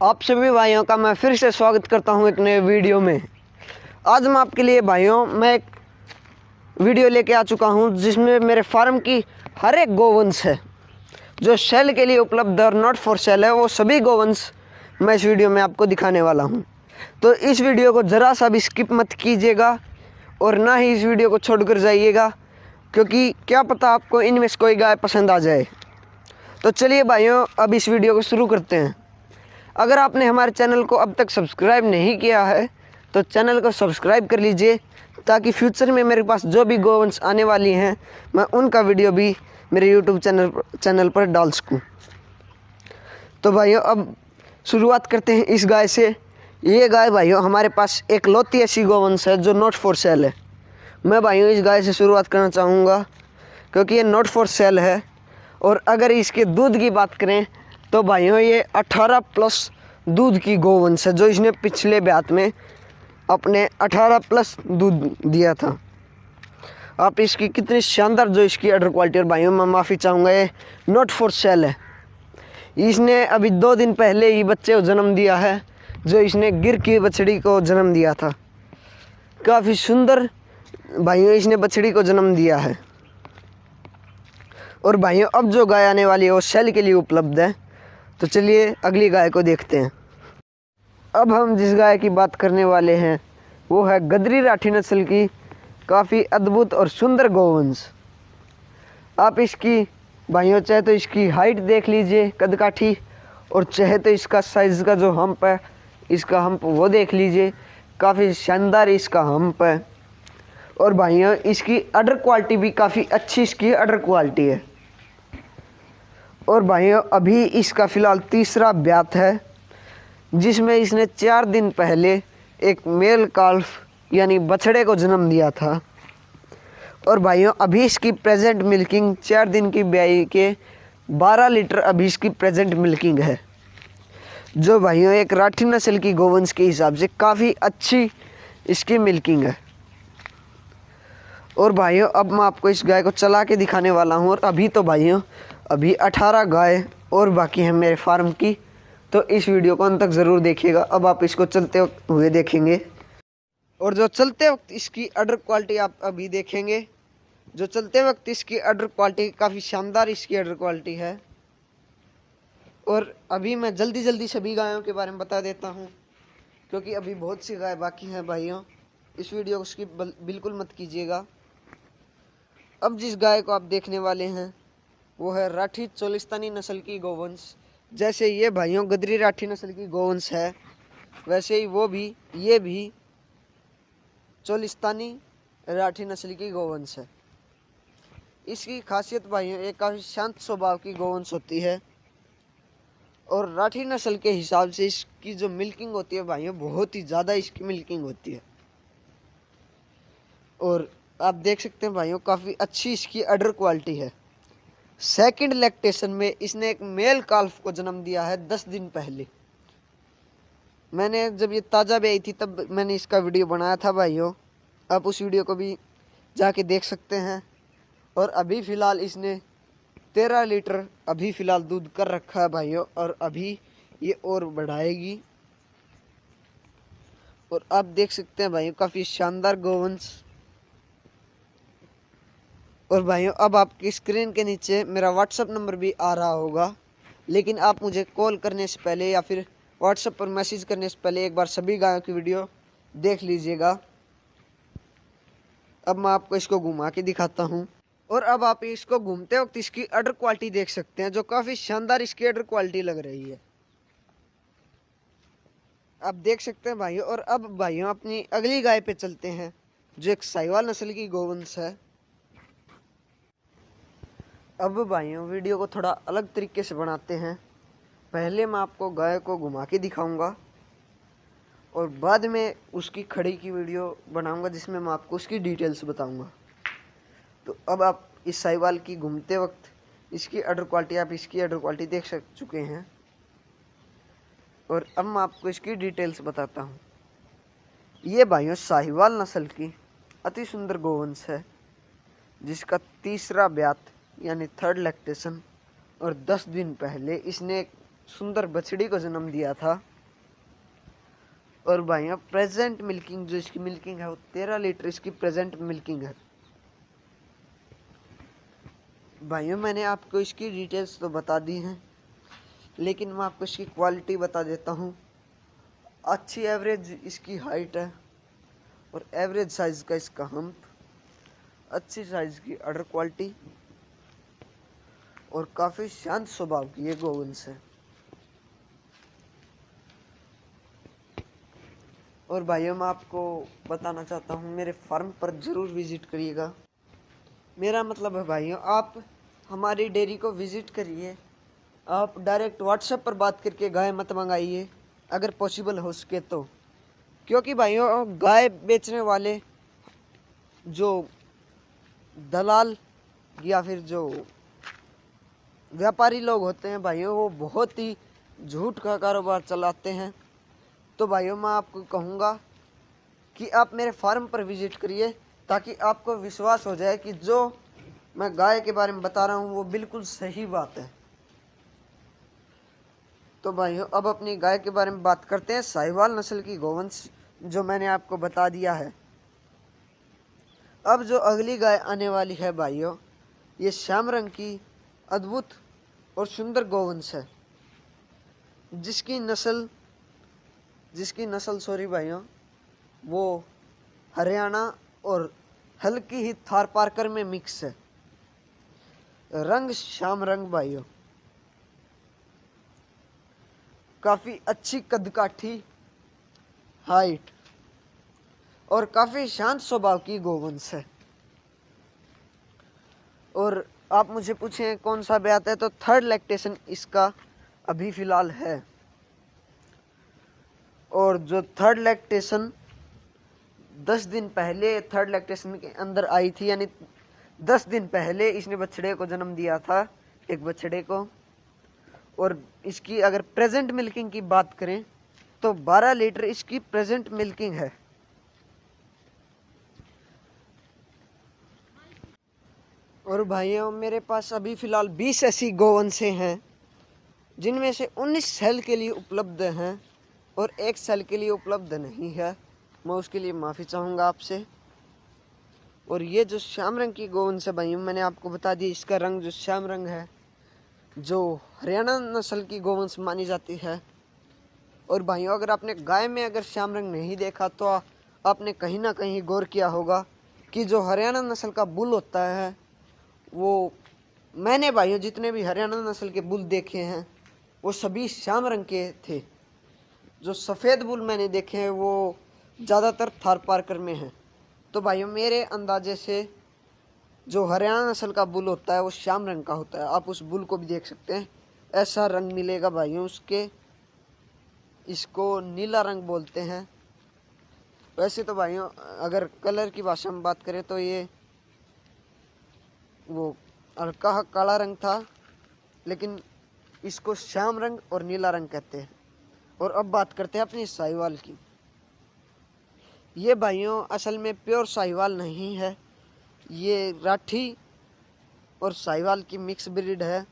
आप सभी भाइयों का मैं फिर से स्वागत करता हूं एक नए वीडियो में। आज मैं आपके लिए भाइयों मैं एक वीडियो लेके आ चुका हूं जिसमें मेरे फार्म की हर एक गोवंश है जो सेल के लिए उपलब्ध और नॉट फॉर सेल है। वो सभी गोवंश मैं इस वीडियो में आपको दिखाने वाला हूं। तो इस वीडियो को ज़रा सा भी स्किप मत कीजिएगा और ना ही इस वीडियो को छोड़कर जाइएगा, क्योंकि क्या पता आपको इनमें से कोई गाय पसंद आ जाए। तो चलिए भाइयों, अब इस वीडियो को शुरू करते हैं। अगर आपने हमारे चैनल को अब तक सब्सक्राइब नहीं किया है तो चैनल को सब्सक्राइब कर लीजिए, ताकि फ्यूचर में मेरे पास जो भी गोवंश आने वाली हैं मैं उनका वीडियो भी मेरे यूट्यूब चैनल पर डाल सकूं। तो भाइयों अब शुरुआत करते हैं इस गाय से। ये गाय भाइयों हमारे पास एक लौती ऐसी गोवंश है जो नॉट फॉर सेल है। मैं भाइयों इस गाय से शुरुआत करना चाहूँगा क्योंकि ये नॉट फॉर सेल है। और अगर इसके दूध की बात करें तो भाइयों ये 18+ दूध की गोवंश है, जो इसने पिछले ब्यात में अपने 18+ दूध दिया था। आप इसकी कितनी शानदार जो इसकी अडर क्वालिटी, और भाइयों मैं माफ़ी चाहूँगा ये नॉट फॉर सेल है। इसने अभी 2 दिन पहले ही बच्चे को जन्म दिया है, जो इसने गिर की बछड़ी को जन्म दिया था। काफ़ी सुंदर भाइयों इसने बछड़ी को जन्म दिया है। और भाइयों अब जो गाय आने वाली है वो सेल के लिए उपलब्ध है। तो चलिए अगली गाय को देखते हैं। अब हम जिस गाय की बात करने वाले हैं वो है गदरी राठी नस्ल की काफ़ी अद्भुत और सुंदर गोवंश। आप इसकी भाइयों चाहे तो इसकी हाइट देख लीजिए, कद काठी, और चाहे तो इसका साइज़ का जो हम्प है, इसका हम्प वो देख लीजिए। काफ़ी शानदार इसका हम्प है। और भाइयों इसकी अडर क्वालिटी भी काफ़ी अच्छी इसकी अडर क्वालिटी है। और भाइयों अभी इसका फ़िलहाल तीसरा ब्यात है, जिसमें इसने 4 दिन पहले एक मेल काल्फ यानी बछड़े को जन्म दिया था। और भाइयों अभी इसकी प्रेजेंट मिल्किंग 4 दिन की ब्याई के 12 लीटर अभी इसकी प्रेजेंट मिल्किंग है, जो भाइयों एक राठी नस्ल की गोवंश के हिसाब से काफ़ी अच्छी इसकी मिल्किंग है। और भाइयों अब मैं आपको इस गाय को चला के दिखाने वाला हूँ। और अभी तो भाइयों अभी 18 गाय और बाकी हैं मेरे फार्म की, तो इस वीडियो को अंत तक ज़रूर देखिएगा। अब आप इसको चलते हुए देखेंगे, और जो चलते वक्त इसकी अडर क्वालिटी आप अभी देखेंगे। जो चलते वक्त इसकी अडर क्वालिटी काफ़ी शानदार इसकी अडर क्वालिटी है। और अभी मैं जल्दी सभी गायों के बारे में बता देता हूँ, क्योंकि अभी बहुत सी गाय बाकी हैं भाइयों। इस वीडियो को स्किप बिल्कुल मत कीजिएगा। अब जिस गाय को आप देखने वाले हैं वो है राठी चोलिस्तानी नस्ल की गोवंश। जैसे ये भाइयों गदरी राठी नस्ल की गोवंश है, वैसे ही ये भी चोलिस्तानी राठी नस्ल की गोवंश है। इसकी खासियत भाइयों एक काफ़ी शांत स्वभाव की गोवंश होती है। और राठी नस्ल के हिसाब से इसकी जो मिल्किंग होती है भाइयों बहुत ही ज़्यादा इसकी मिल्किंग होती है। और आप देख सकते हैं भाइयों काफ़ी अच्छी इसकी अडर क्वालिटी है। सेकंड लैक्टेशन में इसने एक मेल काल्फ को जन्म दिया है 10 दिन पहले। मैंने जब ये ताज़ा ब्याई थी तब मैंने इसका वीडियो बनाया था भाइयों, आप उस वीडियो को भी जाके देख सकते हैं। और अभी फ़िलहाल इसने 13 लीटर अभी फ़िलहाल दूध कर रखा है भाइयों, और अभी ये और बढ़ाएगी। और आप देख सकते हैं भाइयों काफ़ी शानदार गोवंश। और भाइयों अब आपकी स्क्रीन के नीचे मेरा व्हाट्सअप नंबर भी आ रहा होगा, लेकिन आप मुझे कॉल करने से पहले या फिर व्हाट्सअप पर मैसेज करने से पहले एक बार सभी गायों की वीडियो देख लीजिएगा। अब मैं आपको इसको घुमा के दिखाता हूँ। और अब आप इसको घूमते वक्त इसकी अडर क्वालिटी देख सकते हैं, जो काफ़ी शानदार इसकी अडर क्वालिटी लग रही है, आप देख सकते हैं भाइयों। और अब भाइयों अपनी अगली गाय पे चलते हैं, जो एक साहिवाल नस्ल की गोवंश है। अब भाइयों वीडियो को थोड़ा अलग तरीके से बनाते हैं। पहले मैं आपको गाय को घुमा के दिखाऊंगा और बाद में उसकी खड़ी की वीडियो बनाऊंगा, जिसमें मैं आपको उसकी डिटेल्स बताऊंगा। तो अब आप इस साहिवाल की घूमते वक्त इसकी अडर क्वालिटी, आप इसकी अडर क्वालिटी देख चुके हैं। और अब मैं आपको इसकी डिटेल्स बताता हूँ। ये भाइयों साहिवाल नस्ल की अति सुंदर गोवंश है, जिसका तीसरा ब्यात यानी 3rd लैक्टेशन। और 10 दिन पहले इसने एक सुंदर बछड़ी को जन्म दिया था। और भाइयों प्रेजेंट मिल्किंग जो इसकी मिल्किंग है वो 13 लीटर इसकी प्रेजेंट मिल्किंग है। भाइयों मैंने आपको इसकी डिटेल्स तो बता दी हैं, लेकिन मैं आपको इसकी क्वालिटी बता देता हूँ। अच्छी एवरेज इसकी हाइट है और एवरेज साइज़ का इसका हम्प, अच्छी साइज़ की अडर क्वालिटी और काफ़ी शांत स्वभाव की ये गोवंश है। और भाइयों मैं आपको बताना चाहता हूँ, मेरे फार्म पर ज़रूर विज़िट करिएगा। मेरा मतलब है भाइयों, आप हमारी डेयरी को विज़िट करिए। आप डायरेक्ट व्हाट्सएप पर बात करके गाय मत मंगाइए अगर पॉसिबल हो सके तो, क्योंकि भाइयों गाय बेचने वाले जो दलाल या फिर जो व्यापारी लोग होते हैं भाइयों, वो बहुत ही झूठ का कारोबार चलाते हैं। तो भाइयों मैं आपको कहूँगा कि आप मेरे फार्म पर विज़िट करिए, ताकि आपको विश्वास हो जाए कि जो मैं गाय के बारे में बता रहा हूँ वो बिल्कुल सही बात है। तो भाइयों अब अपनी गाय के बारे में बात करते हैं। साहिवाल नस्ल की गोवंश जो मैंने आपको बता दिया है। अब जो अगली गाय आने वाली है भाइयों, ये श्याम रंग की अद्भुत और सुंदर गोवंश है, जिसकी नस्ल सॉरी भाइयों, वो हरियाणा और हल्की ही थार पारकर में मिक्स है। रंग श्याम रंग भाइयों, काफ़ी अच्छी कदकाठी हाइट और काफ़ी शांत स्वभाव की गोवंश है। और आप मुझे पूछें कौन सा ब्यात है, तो थर्ड लैक्टेशन इसका अभी फ़िलहाल है। और जो थर्ड लैक्टेशन 10 दिन पहले थर्ड लैक्टेशन के अंदर आई थी, यानी 10 दिन पहले इसने बछड़े को जन्म दिया था, एक बछड़े को। और इसकी अगर प्रेजेंट मिल्किंग की बात करें तो 12 लीटर इसकी प्रेजेंट मिल्किंग है। और भाइयों मेरे पास अभी फ़िलहाल 20 ऐसी गोवंशें हैं, जिनमें से 19 सेल के लिए उपलब्ध हैं और एक सेल के लिए उपलब्ध नहीं है। मैं उसके लिए माफ़ी चाहूँगा आपसे। और ये जो श्याम रंग की गोवंश है भाइयों, मैंने आपको बता दिया इसका रंग जो श्याम रंग है, जो हरियाणा नस्ल की गोवंश मानी जाती है। और भाइयों अगर आपने गाय में अगर श्याम रंग नहीं देखा तो आपने कहीं ना कहीं गौर किया होगा कि जो हरियाणा नस्ल का बुल होता है, वो मैंने भाइयों जितने भी हरियाणा नस्ल के बुल देखे हैं वो सभी श्याम रंग के थे। जो सफ़ेद बुल मैंने देखे हैं वो ज़्यादातर थार पारकर में हैं। तो भाइयों मेरे अंदाजे से जो हरियाणा नस्ल का बुल होता है वो श्याम रंग का होता है। आप उस बुल को भी देख सकते हैं, ऐसा रंग मिलेगा भाइयों उसके। इसको नीला रंग बोलते हैं। वैसे तो भाइयों अगर कलर की भाषा में बात करें तो ये वो हल्का काला रंग था, लेकिन इसको श्याम रंग और नीला रंग कहते हैं। और अब बात करते हैं अपनी साहिवाल की। ये भाइयों असल में प्योर साहिवाल नहीं है, ये राठी और साहिवाल की मिक्स ब्रीड है।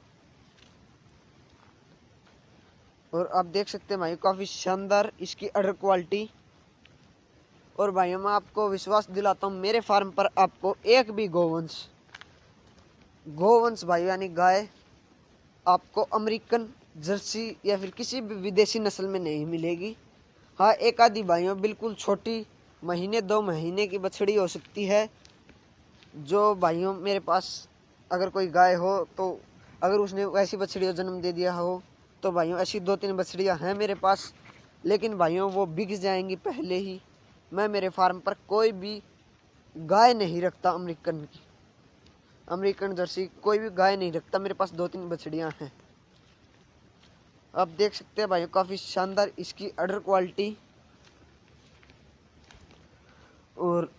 और आप देख सकते हैं भाइयों काफ़ी शानदार इसकी अडर क्वालिटी। और भाइयों मैं आपको विश्वास दिलाता हूँ, मेरे फार्म पर आपको एक भी गोवंश भाई यानी गाय आपको अमेरिकन जर्सी या फिर किसी भी विदेशी नस्ल में नहीं मिलेगी। हाँ एक आधी भाइयों बिल्कुल छोटी महीने 2 महीने की बछड़ी हो सकती है। जो भाइयों मेरे पास अगर कोई गाय हो तो अगर उसने वैसी बछड़ी को जन्म दे दिया हो तो भाइयों ऐसी 2-3 बछड़ियाँ हैं मेरे पास, लेकिन भाइयों वो बिक जाएंगी पहले ही। मैं मेरे फार्म पर कोई भी गाय नहीं रखता, अमेरिकन जर्सी कोई भी गाय नहीं रखता। मेरे पास 2-3 बछड़ियाँ हैं। आप देख सकते हैं भाइयों काफ़ी शानदार इसकी अडर क्वालिटी। और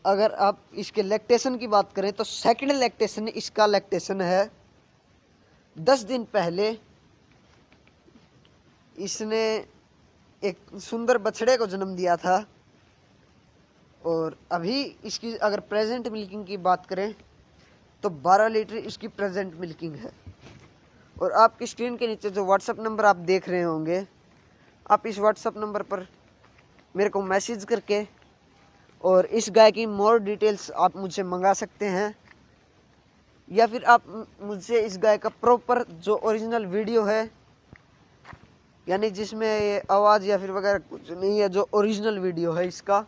अगर आप इसके लैक्टेशन की बात करें तो सेकंड लैक्टेशन इसका लैक्टेशन है। 10 दिन पहले इसने एक सुंदर बछड़े को जन्म दिया था। और अभी इसकी अगर प्रेजेंट मिल्किंग की बात करें तो 12 लीटर इसकी प्रेजेंट मिल्किंग है। और आपकी स्क्रीन के नीचे जो व्हाट्सएप नंबर आप देख रहे होंगे, आप इस व्हाट्सएप नंबर पर मेरे को मैसेज करके और इस गाय की मोर डिटेल्स आप मुझसे मंगा सकते हैं, या फिर आप मुझसे इस गाय का प्रॉपर जो ओरिजिनल वीडियो है, यानी जिसमें ये आवाज़ या फिर वगैरह कुछ नहीं है, जो ओरिजिनल वीडियो है इसका,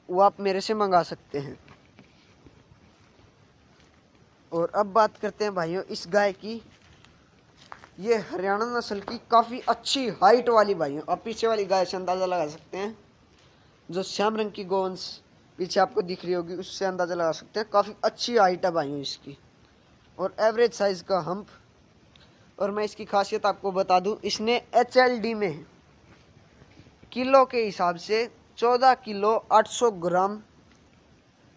वो आप मेरे से मंगा सकते हैं। और अब बात करते हैं भाइयों इस गाय की। ये हरियाणा नस्ल की काफ़ी अच्छी हाइट वाली भाइयों, आप पीछे वाली गाय से अंदाज़ा लगा सकते हैं, जो श्याम रंग की गोवंश पीछे आपको दिख रही होगी, उससे अंदाज़ा लगा सकते हैं। काफ़ी अच्छी हाइट है भाइयों इसकी, और एवरेज साइज़ का हम्प। और मैं इसकी खासियत आपको बता दूं, इसने HLD में किलो के हिसाब से 14 किलो 800 ग्राम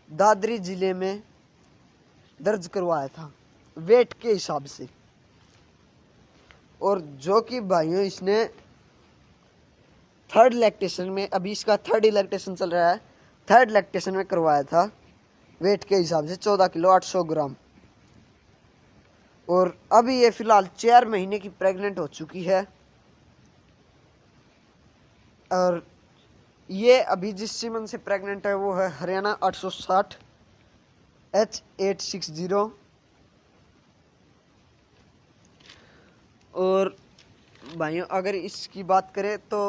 दादरी ज़िले में दर्ज करवाया था वेट के हिसाब से। और जो कि भाइयों इसने थर्ड लैक्टेशन में, अभी इसका थर्ड लैक्टेशन चल रहा है, थर्ड लैक्टेशन में करवाया था वेट के हिसाब से 14 किलो 800 ग्राम। और अभी ये फिलहाल 4 महीने की प्रेग्नेंट हो चुकी है। और ये अभी जिस सीमन से प्रेग्नेंट है वो है हरियाणा 860 H860। और भाइयों अगर इसकी बात करें तो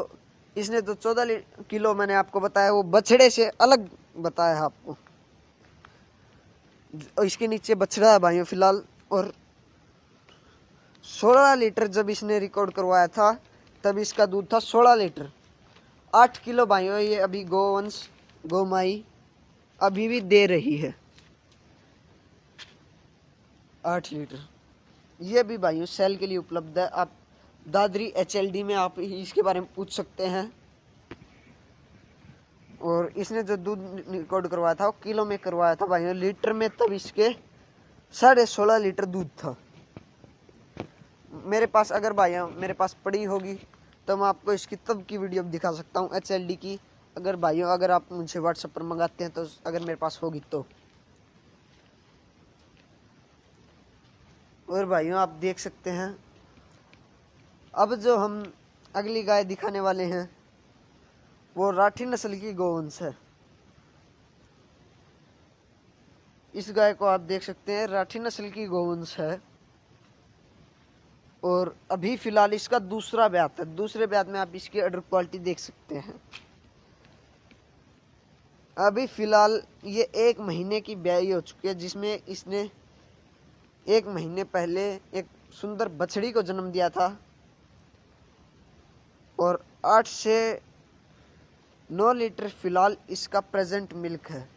इसने जो 14 किलो मैंने आपको बताया वो बछड़े से अलग बताया है आपको। इसके नीचे बछड़ा है भाइयों फिलहाल। और 16 लीटर जब इसने रिकॉर्ड करवाया था तब इसका दूध था 16 लीटर। 8 किलो भाइयों ये अभी गोवंश गोमाई अभी भी दे रही है, 8 लीटर। ये भी भाइयों सेल के लिए उपलब्ध है। आप दादरी HLD में आप इसके बारे में पूछ सकते हैं। और इसने जो दूध रिकॉर्ड करवाया था वो किलो में करवाया था भाइयों, लीटर में तब इसके 16.5 लीटर दूध था। मेरे पास अगर भाइयों मेरे पास पड़ी होगी तो मैं आपको इसकी तब की वीडियो दिखा सकता हूँ HLD की। अगर भाइयों अगर आप मुझे व्हाट्सएप पर मंगाते हैं तो, अगर मेरे पास होगी तो। और भाइयों आप देख सकते हैं अब जो हम अगली गाय दिखाने वाले हैं वो राठी नस्ल की गोवंश है। इस गाय को आप देख सकते हैं, राठी नस्ल की गोवंश है। और अभी फिलहाल इसका दूसरा ब्यात है। दूसरे ब्यात में आप इसकी अडर क्वालिटी देख सकते हैं। अभी फिलहाल ये 1 महीने की ब्याई हो चुकी है, जिसमें इसने 1 महीने पहले एक सुंदर बछड़ी को जन्म दिया था। और 8 से 9 लीटर फिलहाल इसका प्रेजेंट मिल्क है।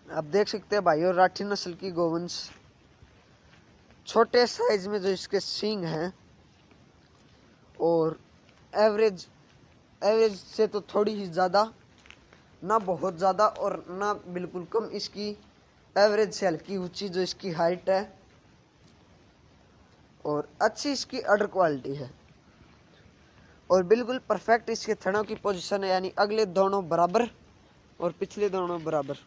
आप देख सकते हैं भाइयों राठी नस्ल की गोवंश, छोटे साइज में जो इसके सींग हैं, और एवरेज से तो थोड़ी ही ज़्यादा, ना बहुत ज़्यादा और ना बिल्कुल कम, इसकी एवरेज से हल्की ऊंची जो इसकी हाइट है। और अच्छी इसकी अडर क्वालिटी है। और बिल्कुल परफेक्ट इसके थनों की पोजीशन है, यानी अगले दोनों बराबर और पिछले दोनों बराबर।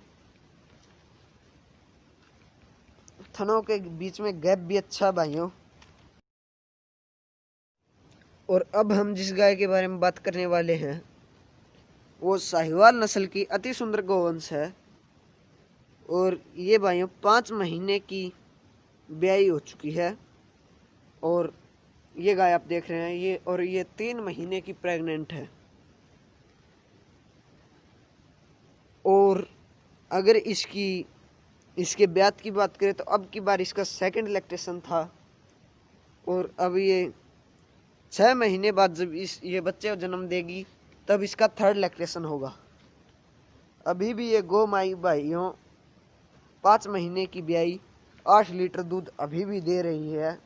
थनों के बीच में गैप भी अच्छा भाइयों। और अब हम जिस गाय के बारे में बात करने वाले हैं वो साहिवाल नस्ल की अति सुंदर गोवंश है। और ये भाइयों 5 महीने की ब्याई हो चुकी है। और ये गाय आप देख रहे हैं ये, और ये 3 महीने की प्रेग्नेंट है। और अगर इसके ब्यात की बात करें तो अब की बार इसका सेकंड लैक्टेशन था। और अब ये 6 महीने बाद जब ये बच्चे को जन्म देगी तब इसका थर्ड लैक्टेशन होगा। अभी भी ये गौ माई भाइयों 5 महीने की ब्याई 8 लीटर दूध अभी भी दे रही है।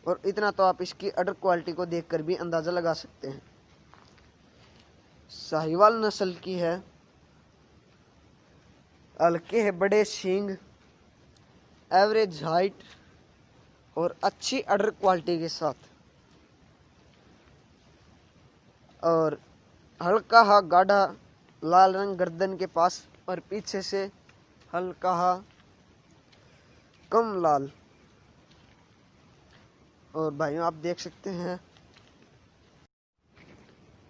और इतना तो आप इसकी अडर क्वालिटी को देखकर भी अंदाज़ा लगा सकते हैं। साहिवाल नस्ल की है, हल्के है बड़े सींग, एवरेज हाइट और अच्छी अडर क्वालिटी के साथ। और हल्का हा गाढ़ा लाल रंग गर्दन के पास, और पीछे से हल्का हा कम लाल। और भाइयों आप देख सकते हैं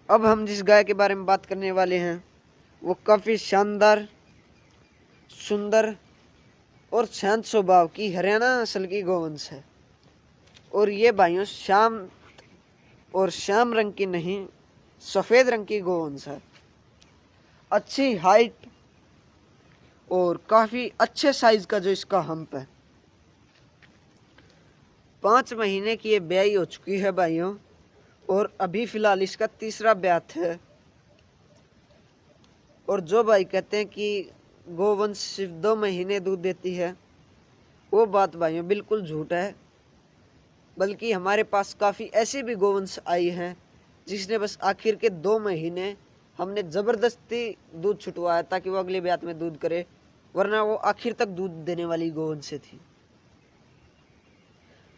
अब हम जिस गाय के बारे में बात करने वाले हैं वो काफ़ी शानदार, सुंदर और शांत स्वभाव की हरियाणा नस्ल की गौवंश है। और ये भाइयों श्याम और श्याम रंग की नहीं, सफ़ेद रंग की गौवंश है। अच्छी हाइट और काफ़ी अच्छे साइज का जो इसका हम्प है। 5 महीने की ये ब्याई हो चुकी है भाइयों, और अभी फ़िलहाल इसका तीसरा ब्यात है। और जो भाई कहते हैं कि गोवंश सिर्फ 2 महीने दूध देती है, वो बात भाइयों बिल्कुल झूठ है। बल्कि हमारे पास काफ़ी ऐसी भी गोवंश आई हैं जिसने बस आखिर के 2 महीने हमने ज़बरदस्ती दूध छुटवाया ताकि वो अगले ब्यात में दूध करे, वरना वो आखिर तक दूध देने वाली गोवंश थी।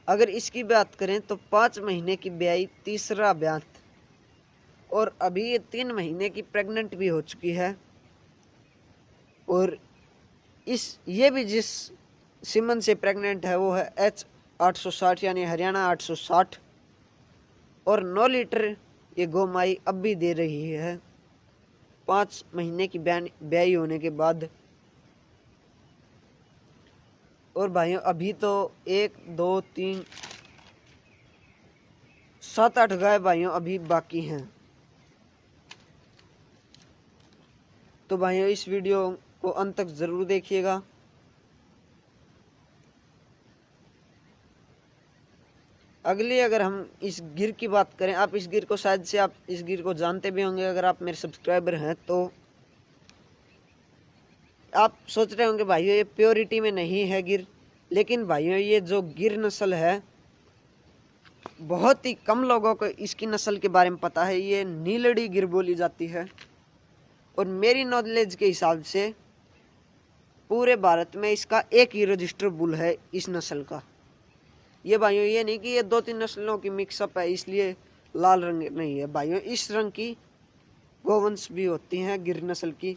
अगर इसकी बात करें तो 5 महीने की ब्याई, तीसरा ब्यात, और अभी ये 3 महीने की प्रेग्नेंट भी हो चुकी है। और ये भी जिस सीमन से प्रेग्नेंट है वो है H860 यानी हरियाणा 860, और 9 लीटर ये गोमाई अब भी दे रही है 5 महीने की ब्याई होने के बाद। और भाइयों अभी तो 1 2 3 7 8 गाय भाइयों अभी बाकी हैं। तो भाइयों इस वीडियो को अंत तक ज़रूर देखिएगा। अगली अगर हम इस गिर की बात करें, आप इस गिर को शायद से आप इस गिर को जानते भी होंगे। अगर आप मेरे सब्सक्राइबर हैं तो आप सोच रहे होंगे भाइयों ये प्योरिटी में नहीं है गिर, लेकिन भाइयों ये जो गिर नस्ल है बहुत ही कम लोगों को इसकी नस्ल के बारे में पता है। ये नीलड़ी गिर बोली जाती है, और मेरी नॉलेज के हिसाब से पूरे भारत में इसका एक ही रजिस्टर बुल है इस नस्ल का। ये भाइयों ये नहीं कि ये 2-3 नस्लों की मिक्सअप है इसलिए लाल रंग नहीं है। भाइयों इस रंग की गोवंश भी होती हैं गिर नस्ल की।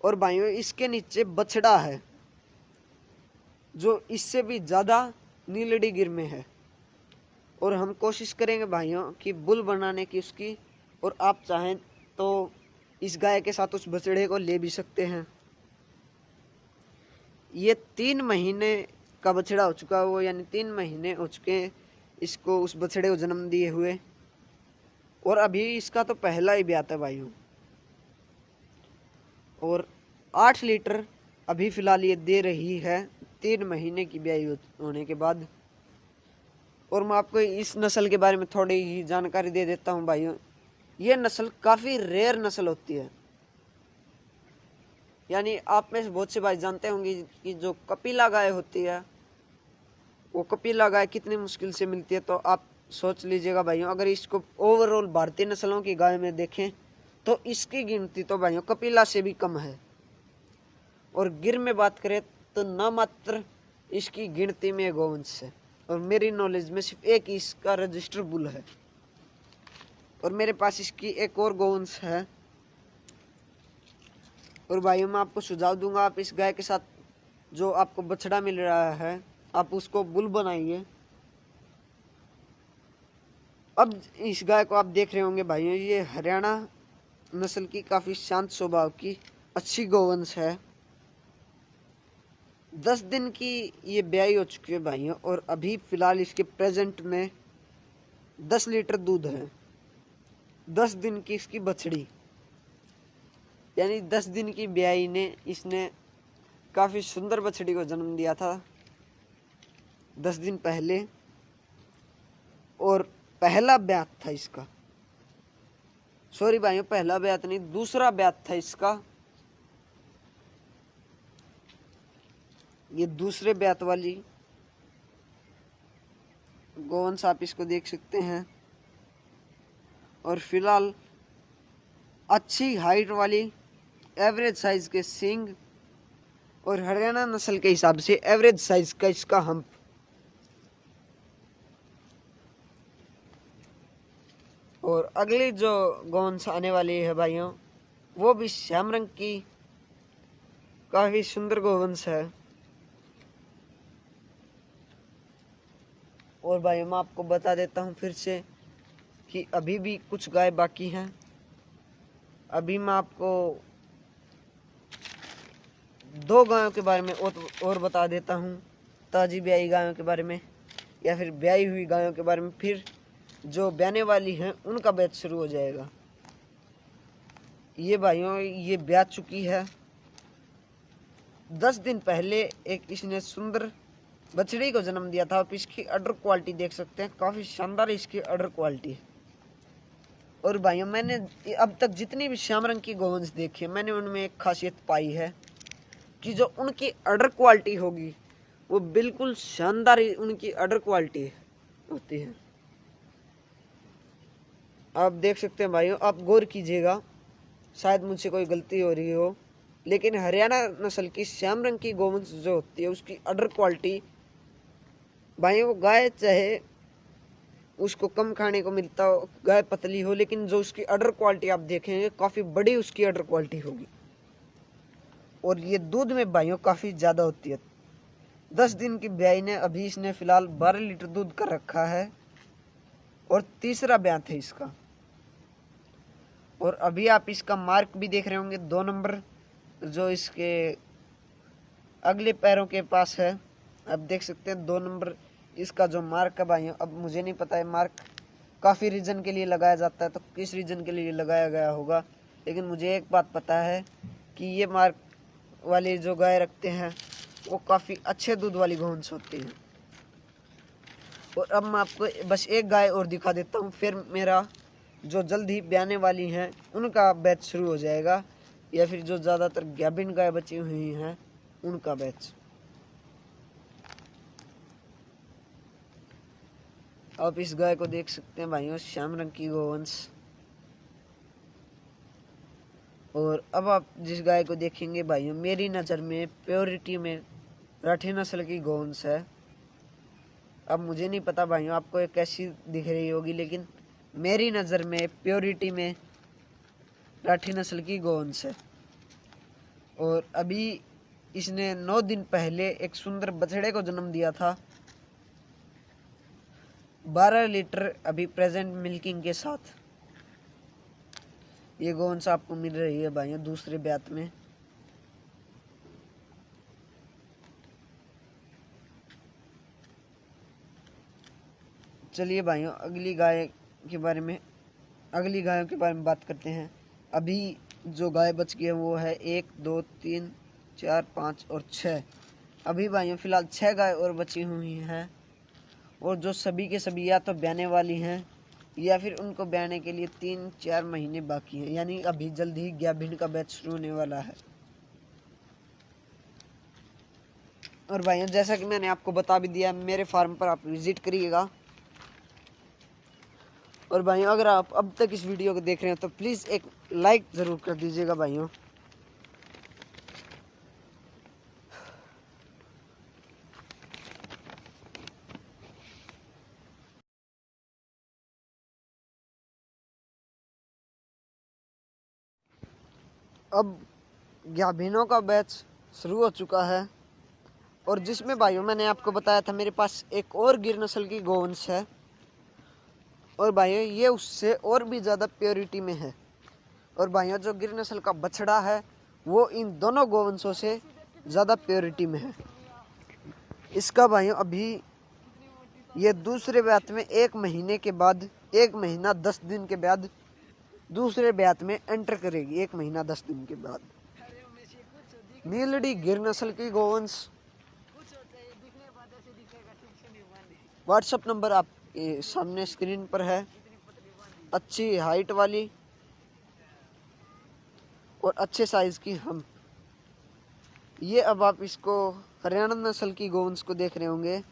और भाइयों इसके नीचे बछड़ा है जो इससे भी ज़्यादा नीलड़ी गिर में है। और हम कोशिश करेंगे भाइयों कि बुल बनाने की उसकी, और आप चाहें तो इस गाय के साथ उस बछड़े को ले भी सकते हैं। ये 3 महीने का बछड़ा हो चुका है वो, यानी 3 महीने हो चुके हैं इसको उस बछड़े को जन्म दिए हुए, और अभी इसका तो पहला ही ब्यात है भाइयों। और 8 लीटर अभी फ़िलहाल ये दे रही है 3 महीने की ब्याई होने के बाद। और मैं आपको इस नस्ल के बारे में थोड़ी ही जानकारी दे देता हूँ भाइयों। ये नस्ल काफ़ी रेयर नस्ल होती है, यानी आप में से बहुत से भाई जानते होंगे कि जो कपिला गाय होती है वो कपिला गाय कितनी मुश्किल से मिलती है। तो आप सोच लीजिएगा भाइयों, अगर इसको ओवरऑल भारतीय नस्लों की गाय में देखें तो इसकी गिनती तो भाइयों कपिला से भी कम है। और गिर में बात करें तो न मात्र इसकी गिनती में गोवंश है, और मेरी नॉलेज में सिर्फ एक ही इसका रजिस्टर बुल है। और मेरे पास इसकी एक और गोवंश है। और भाइयों मैं आपको सुझाव दूंगा, आप इस गाय के साथ जो आपको बछड़ा मिल रहा है आप उसको बुल बनाइए। अब इस गाय को आप देख रहे होंगे भाइयों, ये हरियाणा नस्ल की काफ़ी शांत स्वभाव की अच्छी गोवंश है। 10 दिन की ये ब्याई हो चुकी है भाइयों, और अभी फ़िलहाल इसके प्रेजेंट में 10 लीटर दूध है। 10 दिन की इसकी बछड़ी, यानी 10 दिन की ब्याई ने इसने काफ़ी सुंदर बछड़ी को जन्म दिया था 10 दिन पहले। और पहला ब्यात था इसका, सॉरी भाइयों पहला ब्यात नहीं, दूसरा ब्यात था इसका। ये दूसरे ब्यात वाली गोवंश आप इसको देख सकते हैं। और फिलहाल अच्छी हाइट वाली, एवरेज साइज के सींग, और हरियाणा नस्ल के हिसाब से एवरेज साइज का इसका हम्प। और अगली जो गोवंश आने वाली है भाइयों वो भी श्याम रंग की काफ़ी सुंदर गोवंश है। और भाइयों मैं आपको बता देता हूँ फिर से कि अभी भी कुछ गाय बाकी हैं। अभी मैं आपको 2 गायों के बारे में और बता देता हूँ, ताज़ी ब्याई गायों के बारे में या फिर ब्याई हुई गायों के बारे में। फिर जो ब्याने वाली हैं उनका बैच शुरू हो जाएगा। ये भाइयों ये ब्याह चुकी है। 10 दिन पहले एक इसने सुंदर बछड़ी को जन्म दिया था। आप इसकी अडर क्वालिटी देख सकते हैं, काफ़ी शानदार इसकी अडर क्वालिटी है। और भाइयों मैंने अब तक जितनी भी श्याम रंग की गोवंश देखी है, मैंने उनमें एक खासियत पाई है कि जो उनकी अडर क्वालिटी होगी वो बिल्कुल शानदार उनकी अडर क्वालिटी होती है। आप देख सकते हैं भाइयों, आप गौर कीजिएगा, शायद मुझसे कोई गलती हो रही हो, लेकिन हरियाणा नस्ल की श्याम रंग की गोवंश जो होती है उसकी अडर क्वालिटी भाइयों, वो गाय चाहे उसको कम खाने को मिलता हो, गाय पतली हो, लेकिन जो उसकी अडर क्वालिटी आप देखेंगे काफ़ी बड़ी उसकी अडर क्वालिटी होगी। और ये दूध में भाइयों काफ़ी ज़्यादा होती है। 10 दिन की ब्याई ने अभी इसने फिलहाल 12 लीटर दूध कर रखा है और तीसरा ब्यात है इसका। और अभी आप इसका मार्क भी देख रहे होंगे, 2 नंबर जो इसके अगले पैरों के पास है। आप देख सकते हैं 2 नंबर इसका जो मार्क है भाइयों। अब मुझे नहीं पता है, मार्क काफ़ी रीजन के लिए लगाया जाता है, तो किस रीजन के लिए लगाया गया होगा, लेकिन मुझे एक बात पता है कि ये मार्क वाली जो गाय रखते हैं वो काफ़ी अच्छे दूध वाली गोवंश होती है। और अब मैं आपको बस एक गाय और दिखा देता हूँ, फिर मेरा जो जल्द ही ब्याने वाली हैं उनका बैच शुरू हो जाएगा, या फिर जो ज़्यादातर गाभिन गाय बची हुई हैं उनका बैच। आप इस गाय को देख सकते हैं भाइयों, श्याम रंग की गोवंश। और अब आप जिस गाय को देखेंगे भाइयों, मेरी नज़र में प्योरिटी में राठी नस्ल की गोवंश है। अब मुझे नहीं पता भाइयों आपको ये कैसी दिख रही होगी, लेकिन मेरी नज़र में प्योरिटी में राठी नस्ल की गोवंश है। और अभी इसने 9 दिन पहले एक सुंदर बछड़े को जन्म दिया था, 12 लीटर अभी प्रेजेंट मिल्किंग के साथ ये गोवंश आपको मिल रही है भाइयों दूसरे ब्यात में। चलिए भाइयों अगली गायों के बारे में बात करते हैं। अभी जो गाय बच गई है वो है 1 2 3 4 5 और 6। अभी भाइयों फिलहाल 6 गाय और बची हुई हैं, और जो सभी के सभी या तो ब्याने वाली हैं या फिर उनको ब्याने के लिए 3-4 महीने बाकी हैं, यानी अभी जल्द ही गाभिन का बैच शुरू होने वाला है। और भाइयों जैसा कि मैंने आपको बता भी दिया, मेरे फार्म पर आप विजिट करिएगा। और भाइयों अगर आप अब तक इस वीडियो को देख रहे हैं तो प्लीज़ एक लाइक ज़रूर कर दीजिएगा भाइयों। अब गाभिनों का बैच शुरू हो चुका है, और जिसमें भाइयों मैंने आपको बताया था मेरे पास एक और गिर नस्ल की गोवंश है, और भाइयों ये उससे और भी ज़्यादा प्योरिटी में है। और भाइयों जो गिर नस्ल का बछड़ा है वो इन दोनों गोवंशों से ज़्यादा प्योरिटी में है। इसका भाइयों अभी ये दूसरे ब्यात में 1 महीने के बाद, 1 महीना 10 दिन के बाद दूसरे ब्यात में एंटर करेगी। 1 महीना 10 दिन के बाद नीलड़ी गिर नस्ल की गोवंश। व्हाट्सएप नंबर आप सामने स्क्रीन पर है। अच्छी हाइट वाली और अच्छे साइज की हम ये अब आप इसको हरियाणा नस्ल की गोवंश को देख रहे होंगे।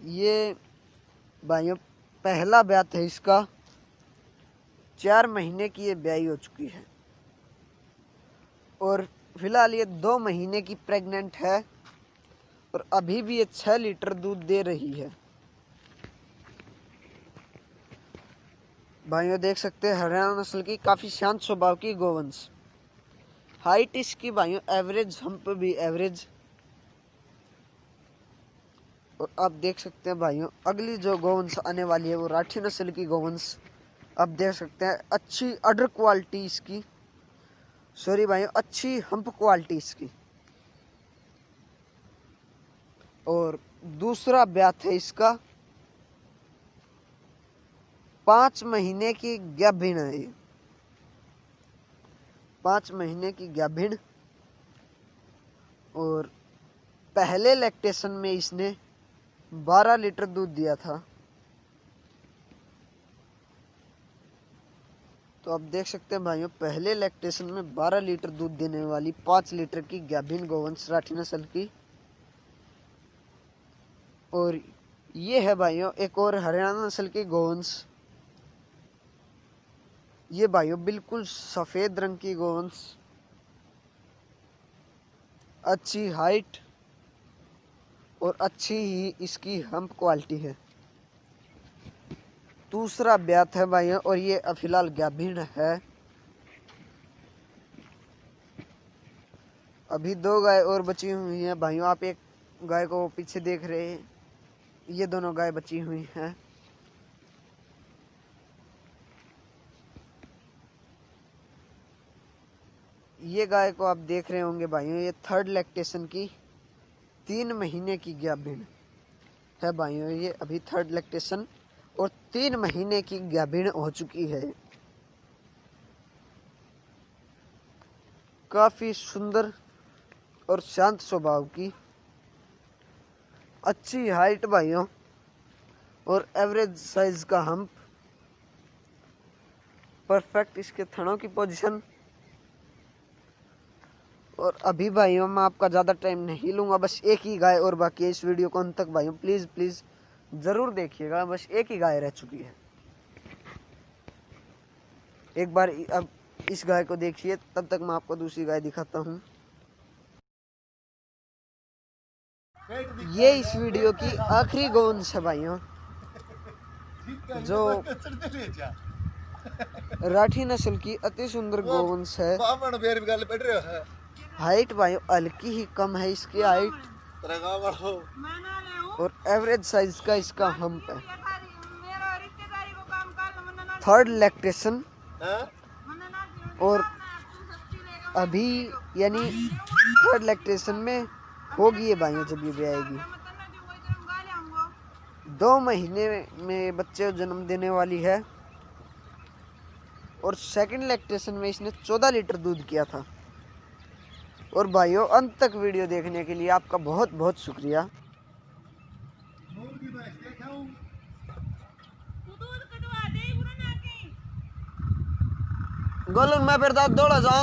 ये भाइयों पहला ब्यात है इसका, 4 महीने की ये ब्याई हो चुकी है, और फिलहाल ये 2 महीने की प्रेग्नेंट है, और अभी भी ये 6 लीटर दूध दे रही है। भाइयों देख सकते हैं हरियाणा नस्ल की काफ़ी शांत स्वभाव की गोवंश। हाइट इसकी भाइयों एवरेज, हम पे भी एवरेज, और आप देख सकते हैं भाइयों, अगली जो गोवंश आने वाली है वो राठी नस्ल की गोवंश आप देख सकते हैं। अच्छी अडर क्वालिटी इसकी, सॉरी भाइयों, अच्छी हम्प क्वालिटी इसकी। और दूसरा ब्यात है इसका, 5 महीने की गाभिन है ये, 5 महीने की गाभिन। और पहले लैक्टेशन में इसने 12 लीटर दूध दिया था। तो आप देख सकते हैं भाइयों, पहले लैक्टेशन में 12 लीटर दूध देने वाली 5 लीटर की गाभिन गोवंश राठी नस्ल की। और ये है भाइयों एक और हरियाणा नस्ल की गोवंश। ये भाइयों बिल्कुल सफेद रंग की गोवंश, अच्छी हाइट और अच्छी ही इसकी हम्प क्वालिटी है। दूसरा ब्यात है भाइयों और ये फिलहाल गाभिन है। अभी 2 गाय और बची हुई हैं भाइयों, आप एक गाय को पीछे देख रहे हैं, ये दोनों गाय बची हुई हैं। ये गाय को आप देख रहे होंगे भाइयों, ये 3rd लैक्टेशन की 3 महीने की गाभिन है भाइयों। ये अभी 3rd लैक्टेशन और 3 महीने की गाभिन हो चुकी है। काफी सुंदर और शांत स्वभाव की, अच्छी हाइट भाइयों और एवरेज साइज का हम्प, परफेक्ट इसके थनों की पोजीशन। और अभी भाइयों मैं आपका ज़्यादा टाइम नहीं लूँगा, बस एक ही गाय और बाकी है। इस वीडियो को अंत तक भाइयों प्लीज़ प्लीज़ ज़रूर देखिएगा, बस एक ही गाय रह चुकी है। एक बार अब इस गाय को देखिए, तब तक मैं आपको दूसरी गाय दिखाता हूँ। ये इस वीडियो की आखिरी गोवंश है भाइयों, जो राठी नस्ल की अति सुंदर गोवंश है। हाइट भाइयों हल्की ही कम है इसकी हाइट, और एवरेज साइज का इसका हम्प है। 3rd लैक्टेशन और अभी यानी 3rd लैक्टेशन में होगी ये भाइयों जब ये भी आएगी। 2 महीने में बच्चे जन्म देने वाली है। और 2nd लैक्टेशन में इसने 14 लीटर दूध किया था। और भाइयों अंत तक वीडियो देखने के लिए आपका बहुत बहुत शुक्रिया। गोलन मैं फिर दौड़ा जाऊं।